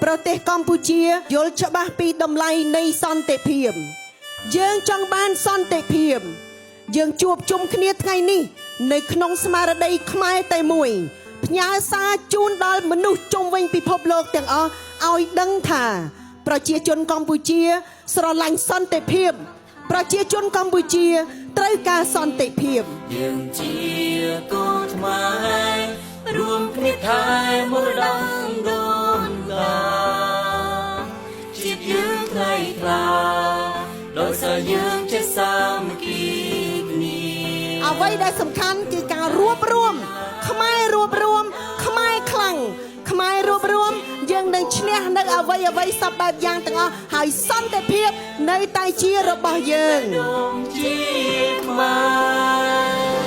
ប្រទេសកម្ពុជាយល់ច្បាស់ពីតម្លៃនៃសន្តិភាពយើងចង់បានសន្តិភាពយើងជួបជុំគ្នាថ្ងៃនេះនៅក្នុងស្មារតីខ្មែរតែមួយផ្ញើសារជូនដល់មនុស្សជុំវិញពិភពលោកទាំងអស់ឲ្យដឹងថាប្រជាជនកម្ពុជាស្រឡាញ់សន្តិភាពប្រជាជនកម្ពុជាត្រូវការសន្តិភាពយើងជាកូនខ្មែររួមគ្នាថែមរតកដូនតាជាតិយើងថ្លៃថ្លាដោយសារយើងចេះសាមគ្គីគ្នាអ្វីដែលសំខាន់គឺការរួបរวมខ្មែររួបរวมខ្មែរខ្លាំងខ្មែររួបរวมយើងនឹងឈ្នះនៅអ្វីសពបែបយ៉ាងទាំងអស់ហើយសន្តិភាពនៅតែជារបស់យើងជាខ្មែរ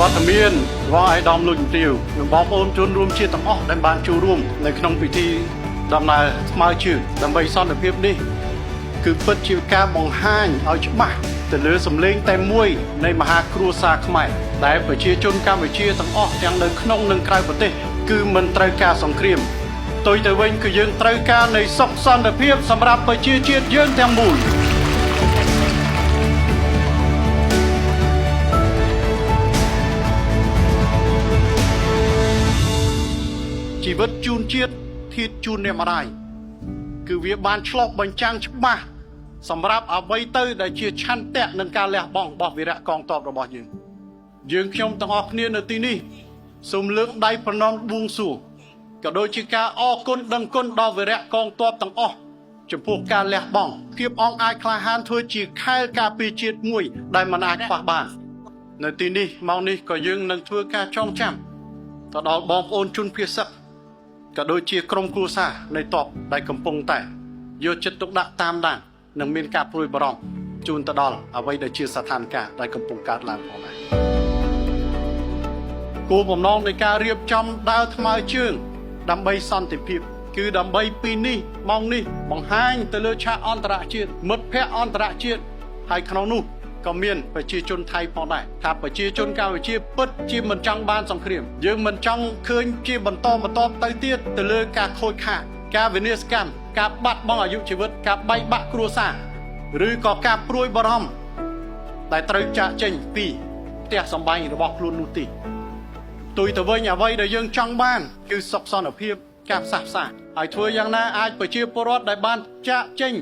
វត្តមានវ៉ាអៃដាមលុយទាវនិងបងប្អូនជនរួមជាតិទាំងអស់ដែលបានចូលរួមនៅក្នុងពិធីដំណើរស្មើជើងដើម្បីសន្តិភាពនេះគឺពិតជាការបង្ហាញឲ្យច្បាស់ទៅលើសម្លេងតែមួយនៃមហាគ្រួសារខ្មែរដែលប្រជាជនកម្ពុជាទាំងអស់ទាំងនៅក្នុងនិងក្រៅប្រទេសគឺមិនត្រូវការសង្គ្រាមផ្ទុយទៅវិញគឺយើងត្រូវការនៃសុខសន្តិភាពសម្រាប់ប្រជាជាតិយើងទាំងមូលជីវិតជូនជាតិធាតុជូនអ្នកម្ដាយគឺវាបានឆ្លុះបញ្ចាំងច្បាស់សម្រាប់អ្វីទៅដែលជាឆន្ទៈនិងការលះបង់របស់វីរៈកងទ័ពរបស់យើងខ្ញុំទាំងអស់គ្នានៅទីនេះសូមលើកដៃប្រណម្យបួងសួងក៏ដូចជាការអរគុណដឹងគុណដល់វីរៈកងទ័ពទាំងអស់ចំពោះការលះបង់ភាពអង់អាចក្លាហានធ្វើជាខែលការពារជាតិមួយដែលមិនអាចខ្វះបាននៅទីនេះម៉ោងនេះក៏យើងនឹងធ្វើការចងចាំទៅដល់បងប្អូនជនភៀសសិកក៏ដូចជាក្រុមគ្រួសារនៃទ័ពដែលកំពុងតែយកចិត្តទុកដាក់តាមដាននិងមានការព្រួយបារម្ភជូនទៅដល់អ្វីដែលជាស្ថានភាពដែលកំពុងកើតឡើងផងដែរគោលបំណងនៃការរៀបចំដើរថ្មើរជើងដើម្បីសន្តិភាពគឺដើម្បីពីនេះម៉ោងនេះបង្ហាញទៅលើឆាកអន្តរជាតិមិត្តភ័ក្តិអន្តរជាតិហើយក្នុងនោះក៏មានប្រជាជនថៃផងដែរថាប្រជាជនកម្ពុជាពិតជាមិនចង់បានសង្គ្រាមយើងមិនចង់ឃើញជាបន្តទៅទៀតទៅលើការខូចខាតការវិនាសកម្មការបាត់បង់អាយុជីវិតការបែកបាក់គ្រួសារឬក៏ការព្រួយបារម្ភដែលត្រូវចាកចេញពីផ្ទះសម្បែងរបស់ខ្លួននោះទេទុយទៅវិញអ្វីដែលយើងចង់បានគឺសុខសន្តិភាពការផ្សះផ្សាហើយធ្វើយ៉ាងណាអាចប្រជាពលរដ្ឋដែលបានចាកចេញ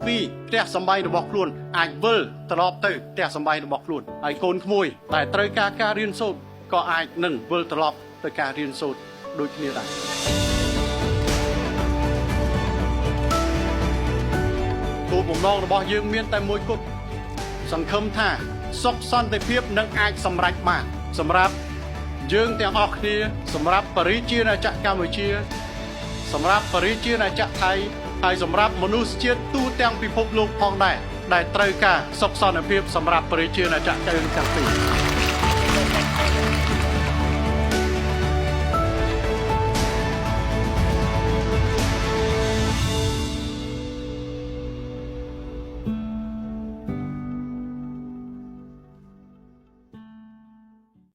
ពីផ្ទះសម្បែងរបស់ខ្លួនអាចវិលត្រឡប់ទៅផ្ទះសម្បែងរបស់ខ្លួនហើយកូនក្មួយដែលត្រូវការរៀនសូត្រក៏អាចនឹងវិលត្រឡប់ទៅការរៀនសូត្រដូចគ្នាដែរគោលបំណងរបស់យើងមានតែមួយគត់សង្ឃឹមថាសុខសន្តិភាពនឹងអាចសម្រេចបានសម្រាប់យើងទាំងអស់គ្នាសម្រាប់ប្រជាណាចក្រកម្ពុជាសម្រាប់ប្រជាណាចក្រថៃហើយសម្រាប់មនុស្សជាតិទូទាំងពិភពលោកផងដែរដែលត្រូវការសុខសន្តិភាពសម្រាប់ប្រជាណាចក្រទាំងពីរ